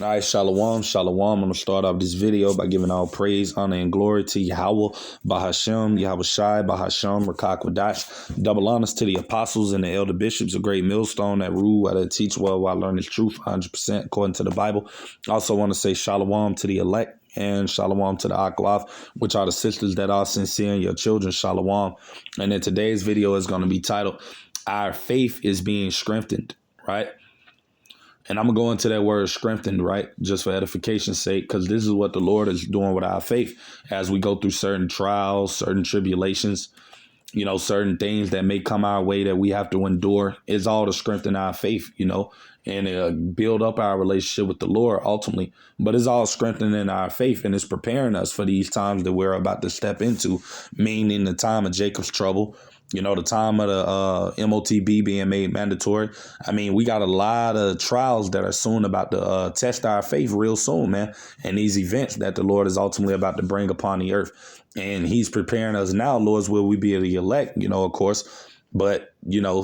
All right, shalom, shalom. I'm going to start off this video by giving all praise, honor, and glory to Yahweh, Bahashem, Yahweh Shai, Bahashem, Rakak Wadash. Double honors to the apostles and the elder bishops, a great millstone that rule, that teach well while learning truth 100% according to the Bible. I also want to say shalom to the elect and shalom to the Aklaf, which are the sisters that are sincere and your children, shalom. And then today's video is going to be titled, Our Faith is Being Strengthened, right? And I'm going to go into that word strengthened, right, just for edification's sake, because this is what the Lord is doing with our faith as we go through certain trials, certain tribulations, certain things that may come our way that we have to endure. It's all to strengthen our faith, and build up our relationship with the Lord ultimately. But it's all strengthening our faith, and it's preparing us for these times that we're about to step into, meaning the time of Jacob's trouble, the time of the MOTB being made mandatory. I mean, we got a lot of trials that are soon about to test our faith real soon, man. And these events that the Lord is ultimately about to bring upon the earth. And he's preparing us now, Lord's will we be the elect, of course. But,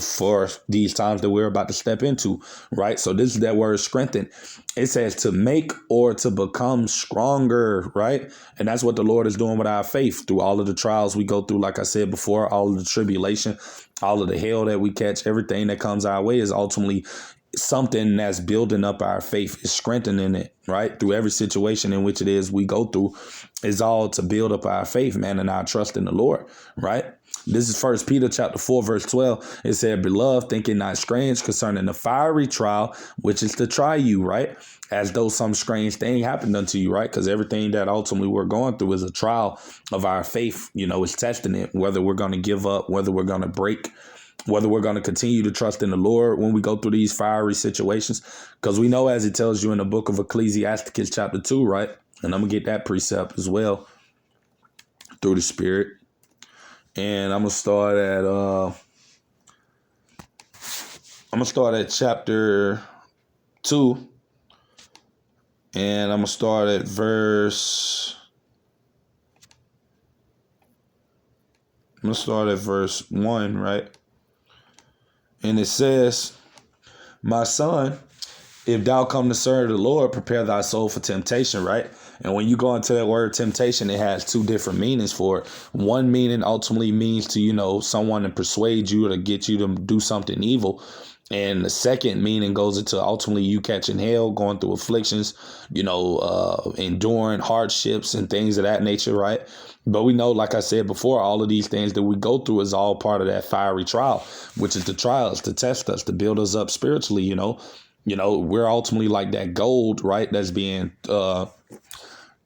for these times that we're about to step into, right? So this is that word strengthen. It says to make or to become stronger, right? And that's what the Lord is doing with our faith through all of the trials we go through. Like I said before, all of the tribulation, all of the hell that we catch, everything that comes our way is ultimately something that's building up our faith, is strengthening it, right? Through every situation in which it is we go through is all to build up our faith, man, and our trust in the Lord, right? This is 1 Peter chapter 4, verse 12. It said, Beloved, thinking not strange concerning the fiery trial, which is to try you, right? As though some strange thing happened unto you, right? Because everything that ultimately we're going through is a trial of our faith, is testing it, whether we're going to give up, whether we're going to break, whether we're going to continue to trust in the Lord when we go through these fiery situations. Because we know, as it tells you in the book of Ecclesiasticus chapter 2, right? And I'm going to get that precept as well through the Spirit. And I'm going to start at chapter 2. And I'm going to start at verse 1, right? And it says, My son, if thou come to serve the Lord, prepare thy soul for temptation, right? And when you go into that word temptation, it has two different meanings for it. One meaning ultimately means to, someone to persuade you or to get you to do something evil. And the second meaning goes into ultimately you catching hell, going through afflictions, enduring hardships and things of that nature, right? But we know, like I said before, all of these things that we go through is all part of that fiery trial, which is the trials to test us, to build us up spiritually, we're ultimately like that gold, right? That's being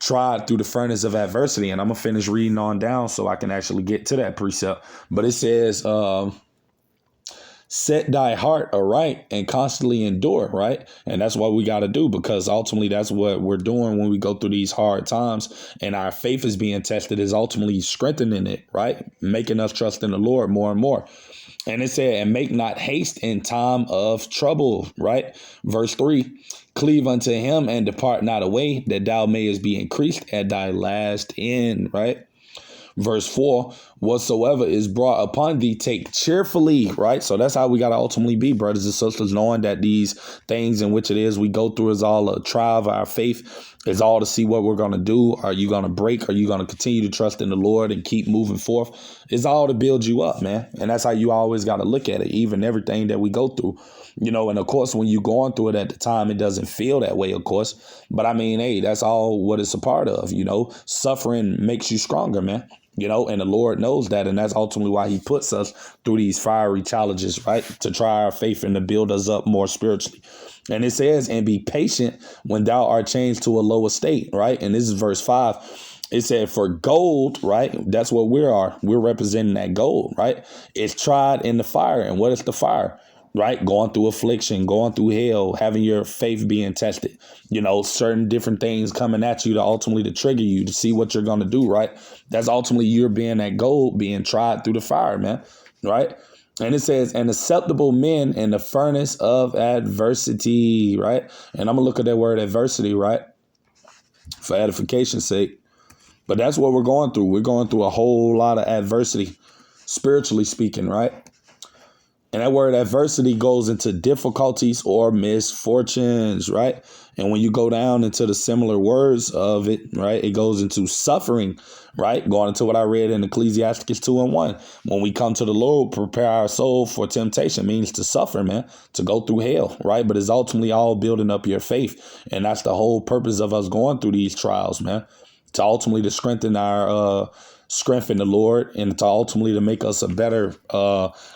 tried through the furnace of adversity. And I'm going to finish reading on down so I can actually get to that precept. But it says, set thy heart aright and constantly endure, right? And that's what we got to do, because ultimately that's what we're doing when we go through these hard times and our faith is being tested, is ultimately strengthening it, right? Making us trust in the Lord more and more. And it said, and make not haste in time of trouble, right? Verse 3, cleave unto him and depart not away, that thou mayest be increased at thy last end, right? Verse 4, whatsoever is brought upon thee, take cheerfully, right? So that's how we got to ultimately be, brothers and sisters, knowing that these things in which it is we go through is all a trial of our faith. It's all to see what we're going to do. Are you going to break? Are you going to continue to trust in the Lord and keep moving forth? It's all to build you up, man. And that's how you always got to look at it, even everything that we go through. And of course, when you're going through it at the time, it doesn't feel that way, of course. But I mean, hey, that's all what it's a part of, Suffering makes you stronger, man. And the Lord knows that. And that's ultimately why he puts us through these fiery challenges, right? To try our faith and to build us up more spiritually. And it says, and be patient when thou art changed to a lower state, right? And this is verse 5. It said, for gold, right? That's what we are. We're representing that gold, right? It's tried in the fire. And what is the fire? Right? Going through affliction, going through hell, having your faith being tested, certain different things coming at you to ultimately to trigger you to see what you're going to do. Right. That's ultimately you're being that gold being tried through the fire, man. Right. And it says, and acceptable men in the furnace of adversity. Right. And I'm gonna look at that word adversity. Right. For edification's sake. But that's what we're going through. We're going through a whole lot of adversity, spiritually speaking. Right. And that word adversity goes into difficulties or misfortunes, right? And when you go down into the similar words of it, right, it goes into suffering, right? Going into what I read in Ecclesiastes 2:1. When we come to the Lord, prepare our soul for temptation means to suffer, man, to go through hell, right? But it's ultimately all building up your faith. And that's the whole purpose of us going through these trials, man, to ultimately to strengthen our strength in the Lord, and to ultimately to make us a better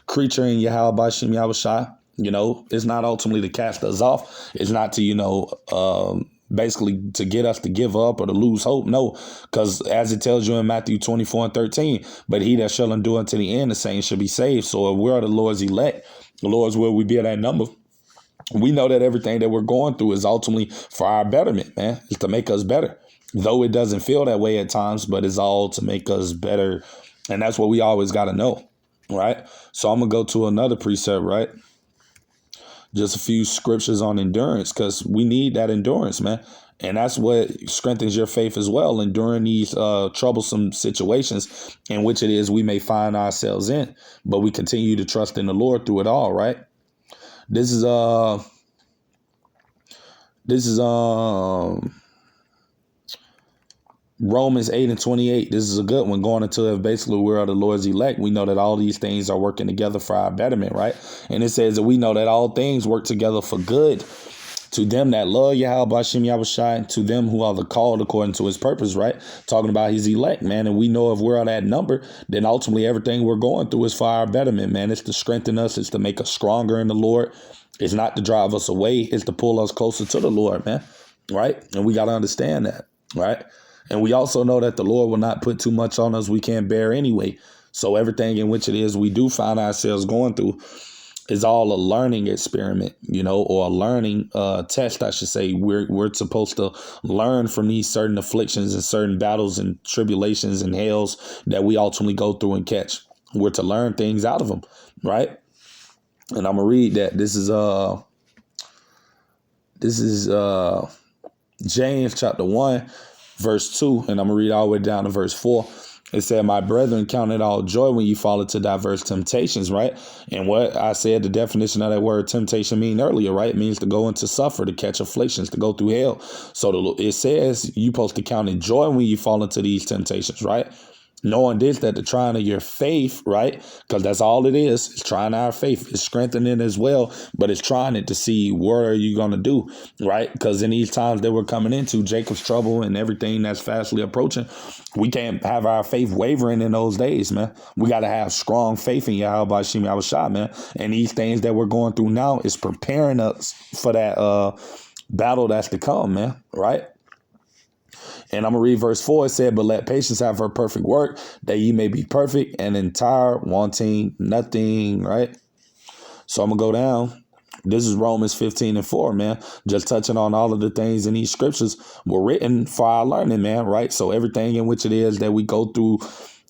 creature in Yahweh Bashim Yahushai. You know, it's not ultimately to cast us off. It's not to, basically to get us to give up or to lose hope. No, because as it tells you in Matthew 24:13, but he that shall endure unto the end, the same shall be saved. So if we're the Lord's elect, the Lord's will we be at that number. We know that everything that we're going through is ultimately for our betterment, man. It's to make us better. Though it doesn't feel that way at times, but it's all to make us better. And that's what we always got to know, right? So I'm going to go to another precept, right? Just a few scriptures on endurance, because we need that endurance, man. And that's what strengthens your faith as well, enduring these troublesome situations in which it is we may find ourselves in. But we continue to trust in the Lord through it all, right? This is Romans 8:28. This is a good one, going into if basically we're the Lord's elect. We know that all these things are working together for our betterment, right? And it says that we know that all things work together for good to them that love Yahweh Bashim Yahushai, to them who are the called according to his purpose, right? Talking about his elect, man. And we know if we're on that number, then ultimately everything we're going through is for our betterment, man. It's to strengthen us. It's to make us stronger in the Lord. It's not to drive us away. It's to pull us closer to the Lord, man. Right? And we got to understand that, right? And we also know that the Lord will not put too much on us we can't bear anyway. So everything in which it is we do find ourselves going through is all a learning experiment, you know, or a learning test, I should say. We're supposed to learn from these certain afflictions and certain battles and tribulations and hells that we ultimately go through and catch. We're to learn things out of them, right? And I'm gonna read that. This is James chapter 1, verse 2, and I'm gonna read all the way down to verse 4. It said, my brethren, count it all joy when you fall into diverse temptations, right? And what I said, the definition of that word temptation mean earlier, right? It means to go into suffer, to catch afflictions, to go through hell. So it says you're supposed to count it joy when you fall into these temptations, right? Knowing this, that the trying of your faith, right? Because that's all it is. It's trying our faith. It's strengthening as well, but it's trying it to see what are you going to do, right? Because in these times that we're coming into, Jacob's trouble and everything that's fastly approaching, we can't have our faith wavering in those days, man. We got to have strong faith in Yahweh Bashim Yahushai, man. And these things that we're going through now is preparing us for that battle that's to come, man, right? And I'm going to read verse 4. It said, but let patience have her perfect work, that ye may be perfect and entire, wanting nothing, right? So I'm going to go down. This is Romans 15:4, man. Just touching on all of the things in these scriptures were written for our learning, man, right? So everything in which it is that we go through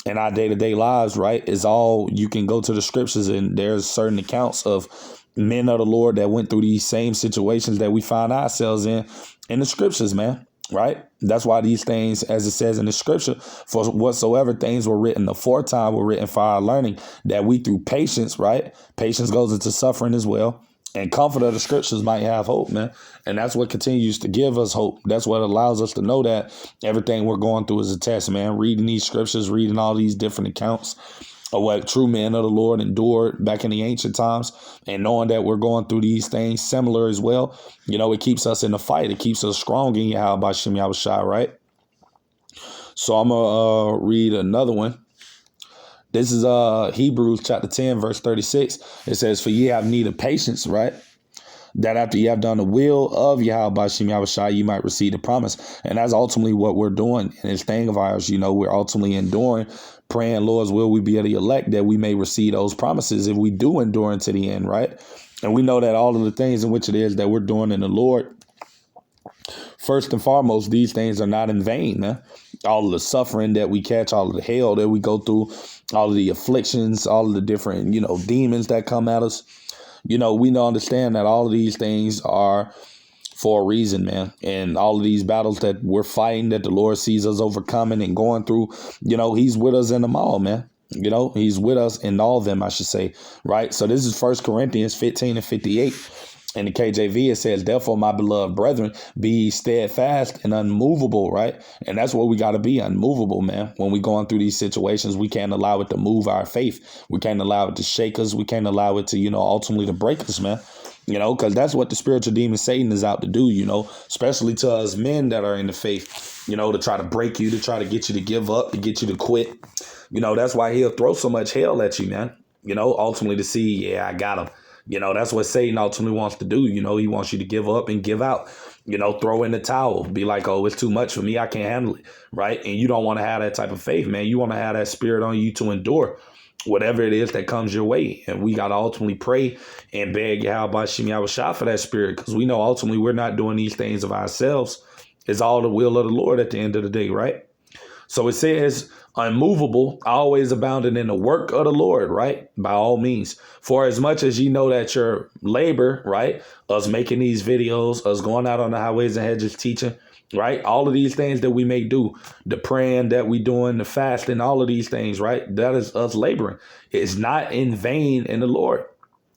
in our day-to-day lives, right, is all, you can go to the scriptures and there's certain accounts of men of the Lord that went through these same situations that we find ourselves in the scriptures, man. Right. That's why these things, as it says in the scripture, for whatsoever things were written aforetime were written for our learning, that we through patience, right? Patience goes into suffering as well. And comfort of the scriptures might have hope, man. And that's what continues to give us hope. That's what allows us to know that everything we're going through is a test, man. Reading these scriptures, reading all these different accounts of what true men of the Lord endured back in the ancient times, and knowing that we're going through these things similar as well, you know, it keeps us in the fight. It keeps us strong in Yahweh Bashim Yahushai, right? So I'm going to read another one. This is Hebrews chapter 10, verse 36. It says, for ye have need of patience, right? That after you have done the will of Yahweh Bashim Yahushai, you might receive the promise. And that's ultimately what we're doing in this thing of ours. You know, we're ultimately enduring, praying, Lord's will we be at the elect, that we may receive those promises if we do endure unto the end, right? And we know that all of the things in which it is that we're doing in the Lord, first and foremost, these things are not in vain, man. All of the suffering that we catch, all of the hell that we go through, all of the afflictions, all of the different, you know, demons that come at us. You know, we know, understand that all of these things are for a reason, man. And all of these battles that we're fighting, that the Lord sees us overcoming and going through, you know, he's with us in them all, man. You know, he's with us in all of them, I should say, right? So this is 1 Corinthians 15:58. In the KJV, it says, therefore, my beloved brethren, be ye steadfast and unmovable, right? And that's what we got to be, unmovable, man. When we going through these situations, we can't allow it to move our faith. We can't allow it to shake us. We can't allow it to, ultimately to break us, man. Because that's what the spiritual demon Satan is out to do, especially to us men that are in the faith, to try to break you, to try to get you to give up, to get you to quit. That's why he'll throw so much hell at you, man, ultimately to see, I got him. That's what Satan ultimately wants to do. He wants you to give up and give out, throw in the towel, be like, oh, it's too much for me. I can't handle it. Right. And you don't want to have that type of faith, man. You want to have that spirit on you to endure whatever it is that comes your way. And we got to ultimately pray and beg Yahweh Shem Yahushua for that spirit, because we know ultimately we're not doing these things of ourselves. It's all the will of the Lord at the end of the day. Right. So it says, unmovable, always abounding in the work of the Lord, right? By all means. For as much as you know that your labor, right? Us making these videos, us going out on the highways and hedges teaching, right? All of these things that we may do, the praying that we doing, the fasting, all of these things, right? That is us laboring. It's not in vain in the Lord.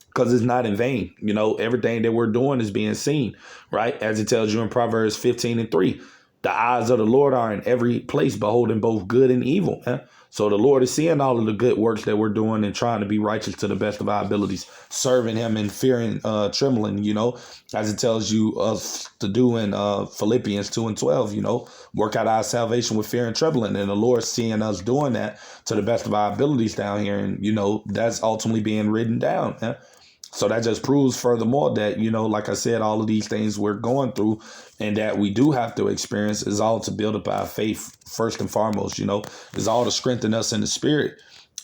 Because it's not in vain. Everything that we're doing is being seen, right? As it tells you in Proverbs 15:3. The eyes of the Lord are in every place, beholding both good and evil. Man. So the Lord is seeing all of the good works that we're doing and trying to be righteous to the best of our abilities, serving him and fearing, trembling, as it tells you us to do in Philippians 2:12, work out our salvation with fear and trembling. And the Lord seeing us doing that to the best of our abilities down here. And, that's ultimately being written down. Man. So that just proves furthermore that, like I said, all of these things we're going through and that we do have to experience is all to build up our faith first and foremost, is all to strengthen us in the spirit.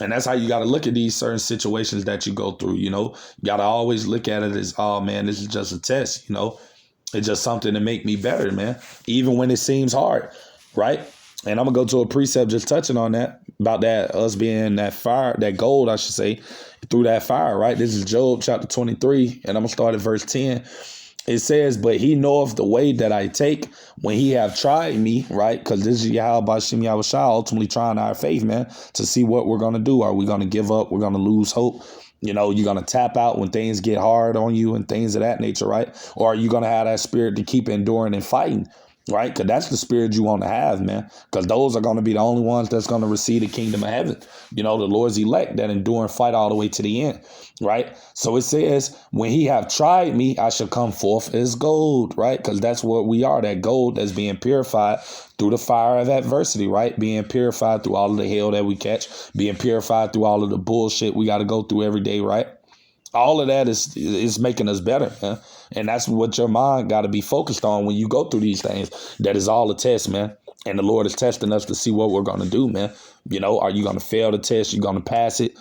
And that's how you got to look at these certain situations that you go through. You got to always look at it as, oh, man, this is just a test. It's just something to make me better, man, even when it seems hard. Right. And I'm going to go to a precept just touching on that, about that, us being that fire, that gold, I should say, through that fire, right? This is Job chapter 23, and I'm going to start at verse 10. It says, but he knoweth the way that I take when he have tried me, right? Because this is Yahweh Shem Yahushua ultimately trying our faith, man, to see what we're going to do. Are we going to give up? We're going to lose hope. You're going to tap out when things get hard on you and things of that nature, right? Or are you going to have that spirit to keep enduring and fighting? Right? Because that's the spirit you want to have, man. Because those are going to be the only ones that's going to receive the kingdom of heaven. The Lord's elect that endure and fight all the way to the end. Right? So it says, when he have tried me, I shall come forth as gold. Right? Because that's what we are, that gold that's being purified through the fire of adversity. Right? Being purified through all of the hell that we catch. Being purified through all of the bullshit we got to go through every day. Right? All of that is making us better. Huh? And that's what your mind got to be focused on when you go through these things. That is all a test, man. And the Lord is testing us to see what we're going to do, man. Are you going to fail the test? You going to pass it?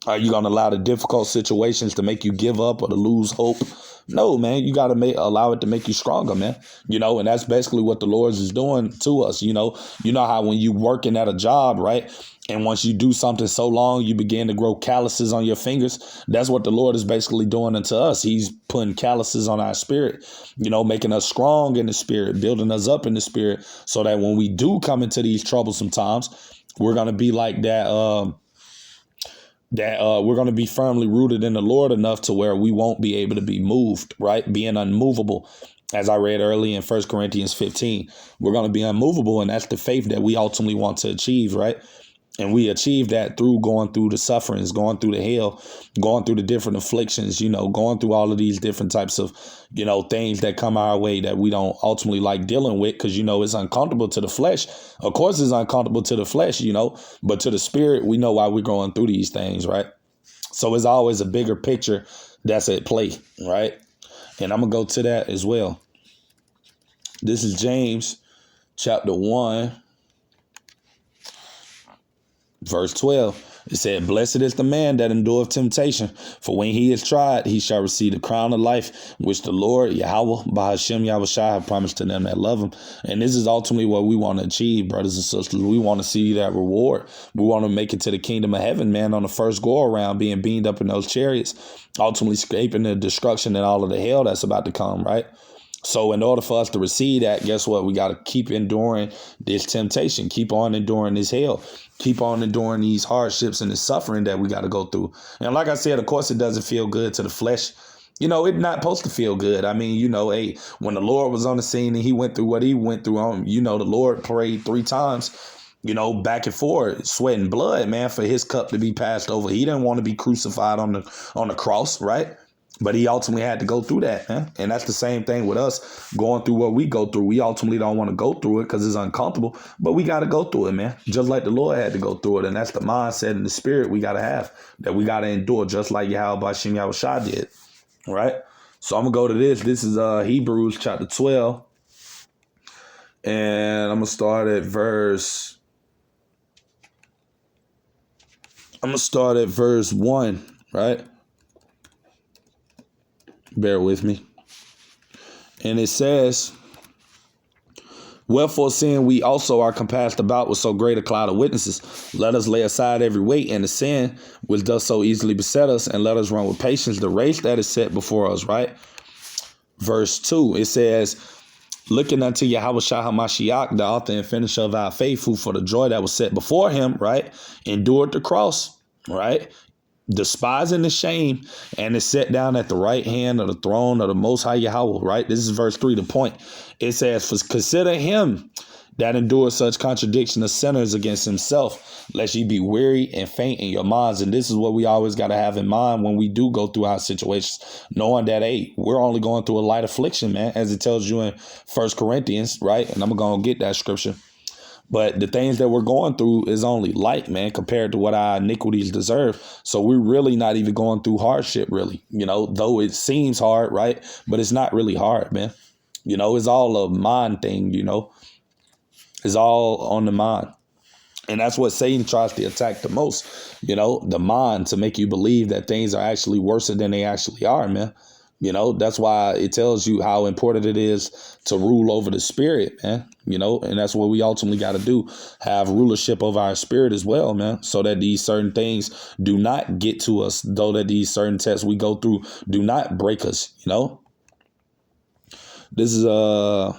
Are you going to allow the difficult situations to make you give up or to lose hope? No, man, you got to allow it to make you stronger, man. And that's basically what the Lord is doing to us. You know how when you working at a job, right? And once you do something so long, you begin to grow calluses on your fingers. That's what the Lord is basically doing unto us. He's putting calluses on our spirit, making us strong in the spirit, building us up in the spirit so that when we do come into these troublesome times, we're going to be like that. We're going to be firmly rooted in the Lord enough to where we won't be able to be moved, right? Being unmovable. As I read early in 1 Corinthians 15, we're going to be unmovable. And that's the faith that we ultimately want to achieve, right? And we achieve that through going through the sufferings, going through the hell, going through the different afflictions, going through all of these different types of, things that come our way that we don't ultimately like dealing with because, it's uncomfortable to the flesh. Of course, it's uncomfortable to the flesh, but to the spirit, we know why we're going through these things. Right. So it's always a bigger picture that's at play. Right. And I'm going to go to that as well. This is James chapter 1. Verse 12, it said, blessed is the man that endureth temptation, for when he is tried, he shall receive the crown of life, which the Lord, Yahweh, Bahashem Yahushua, have promised to them that love him. And this is ultimately what we want to achieve, brothers and sisters. We want to see that reward. We want to make it to the kingdom of heaven, man, on the first go around, being beamed up in those chariots, ultimately escaping the destruction and all of the hell that's about to come, right? So in order for us to receive that, guess what? We got to keep enduring this temptation, keep on enduring this hell, keep on enduring these hardships and the suffering that we got to go through. And like I said, of course, it doesn't feel good to the flesh. You know, it's not supposed to feel good. I mean, you know, hey, when the Lord was on the scene and he went through what he went through, you know, the Lord prayed 3 times, you know, back and forth, sweat and blood, man, for his cup to be passed over. He didn't want to be crucified on the cross, right? But he ultimately had to go through that, man. And that's the same thing with us going through what we go through. We ultimately don't want to go through it because it's uncomfortable, but we got to go through it, man. Just like the Lord had to go through it. And that's the mindset and the spirit we got to have, that we got to endure, just like Yahweh Shem Yahushua did, right? So I'm going to go to this. This is Hebrews chapter 12. And I'm going to start at verse 1, right? Bear with me. And it says, wherefore, seeing we also are compassed about with so great a cloud of witnesses, let us lay aside every weight and the sin which does so easily beset us, and let us run with patience the race that is set before us, right? Verse 2, it says, looking unto Yahushua HaMashiach, the author and finisher of our faith, who for the joy that was set before him, right, endured the cross, right, despising the shame, and is set down at the right hand of the throne of the Most High Yahweh, right? This is verse 3, the point. It says, for consider him that endures such contradiction of sinners against himself, lest ye be weary and faint in your minds. And this is what we always got to have in mind when we do go through our situations, knowing that, hey, we're only going through a light affliction, man, as it tells you in 1 Corinthians, right? And I'm going to get that scripture. But the things that we're going through is only light, man, compared to what our iniquities deserve. So we're really not even going through hardship, really, you know, though it seems hard, right? But it's not really hard, man. You know, it's all a mind thing, you know. It's all on the mind. And that's what Satan tries to attack the most, you know, the mind, to make you believe that things are actually worse than they actually are, man. You know, that's why it tells you how important it is to rule over the spirit, man. You know, and that's what we ultimately got to do, have rulership over our spirit as well, man, so that these certain things do not get to us, though that these certain tests we go through do not break us, you know. This is, well,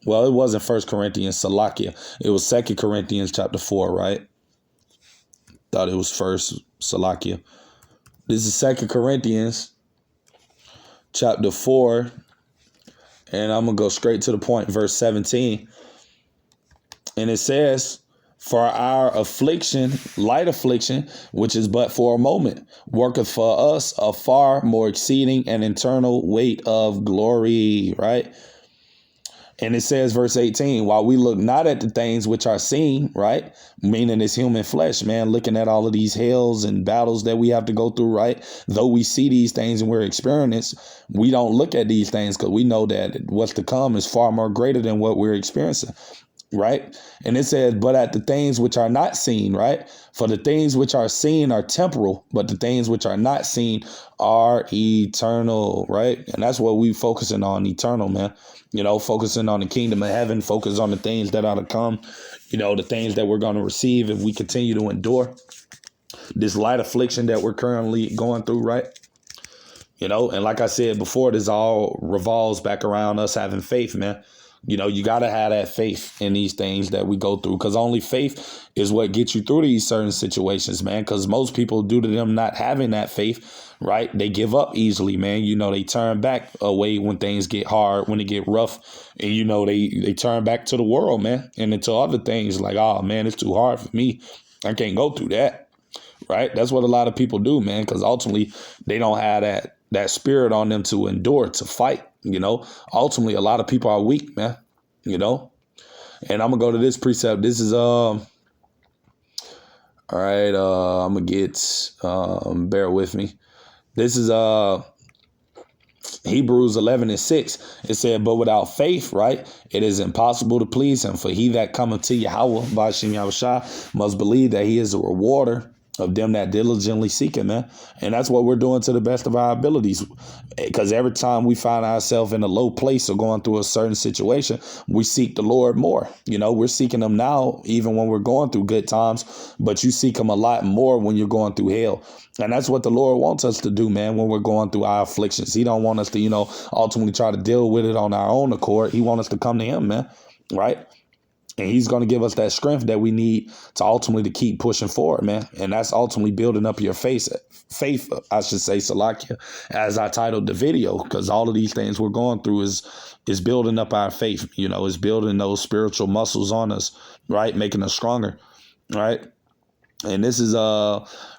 it wasn't 1 Corinthians, Salakia. It was 2 Corinthians chapter 4, right? Thought it was 1 Salakia. This is 2 Corinthians chapter 4, and I'm going to go straight to the point, verse 17. And it says, for our affliction, light affliction, which is but for a moment, worketh for us a far more exceeding and eternal weight of glory, right? And it says, verse 18, while we look not at the things which are seen, right? Meaning it's human flesh, man, looking at all of these hells and battles that we have to go through, right? Though we see these things and we're experiencing, we don't look at these things because we know that what's to come is far more greater than what we're experiencing, right? And it says, but at the things which are not seen, right? For the things which are seen are temporal, but the things which are not seen are eternal, right? And that's what we focusing on, eternal, man. You know, focusing on the kingdom of heaven, focus on the things that are to come, you know, the things that we're going to receive if we continue to endure this light affliction that we're currently going through, right? You know, and like I said before, this all revolves back around us having faith, man. You know, you got to have that faith in these things that we go through, because only faith is what gets you through these certain situations, man, because most people, due to them not having that faith, right, they give up easily, man. You know, they turn back away when things get hard, when it get rough, and, you know, they turn back to the world, man, and into other things like, oh, man, it's too hard for me. I can't go through that, right? That's what a lot of people do, man, because ultimately they don't have that spirit on them to endure, to fight. You know, ultimately, a lot of people are weak, man, you know, and I'm going to go to this precept. This is, all right, I'm going to get, bear with me. This is Hebrews 11:6. It said, but without faith, right, it is impossible to please him. For he that cometh to Yahweh, Ba'ashem Yahushua, must believe that he is a rewarder of them that diligently seek him, man. And that's what we're doing to the best of our abilities. Because every time we find ourselves in a low place or going through a certain situation, we seek the Lord more. You know, we're seeking him now, even when we're going through good times, but you seek him a lot more when you're going through hell. And that's what the Lord wants us to do, man, when we're going through our afflictions. He don't want us to, ultimately try to deal with it on our own accord. He wants us to come to him, man, right? And he's going to give us that strength that we need to ultimately to keep pushing forward, man. And that's ultimately building up your faith, I should say, Salakia, as I titled the video, because all of these things we're going through is building up our faith, is building those spiritual muscles on us, right? Making us stronger, right? And this is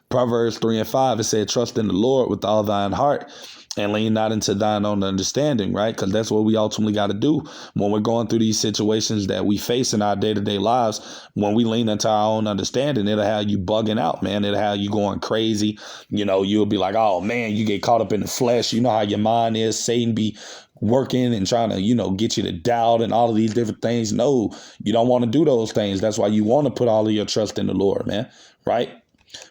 Proverbs 3:5. It said, trust in the Lord with all thine heart and lean not into thine own understanding, right? Because that's what we ultimately got to do when we're going through these situations that we face in our day-to-day lives. When we lean into our own understanding, it'll have you bugging out, man. It'll have you going crazy. You'll be like, oh, man, you get caught up in the flesh. You know how your mind is. Satan be working and trying to, get you to doubt and all of these different things. No, you don't want to do those things. That's why you want to put all of your trust in the Lord, man, right?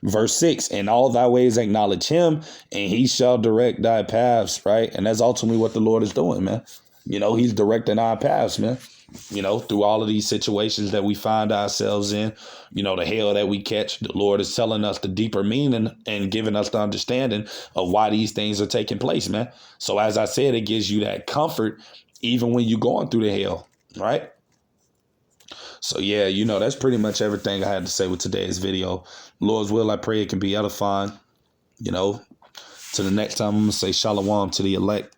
Verse 6, in all thy ways acknowledge him, and he shall direct thy paths, right? And that's ultimately what the Lord is doing, man. He's directing our paths, man. Through all of these situations that we find ourselves in, the hell that we catch, the Lord is telling us the deeper meaning and giving us the understanding of why these things are taking place, man. So as I said, it gives you that comfort even when you're going through the hell, right? So, yeah, that's pretty much everything I had to say with today's video. Lord's will, I pray it can be edifying. Till the next time, I'm going to say shalom to the elect.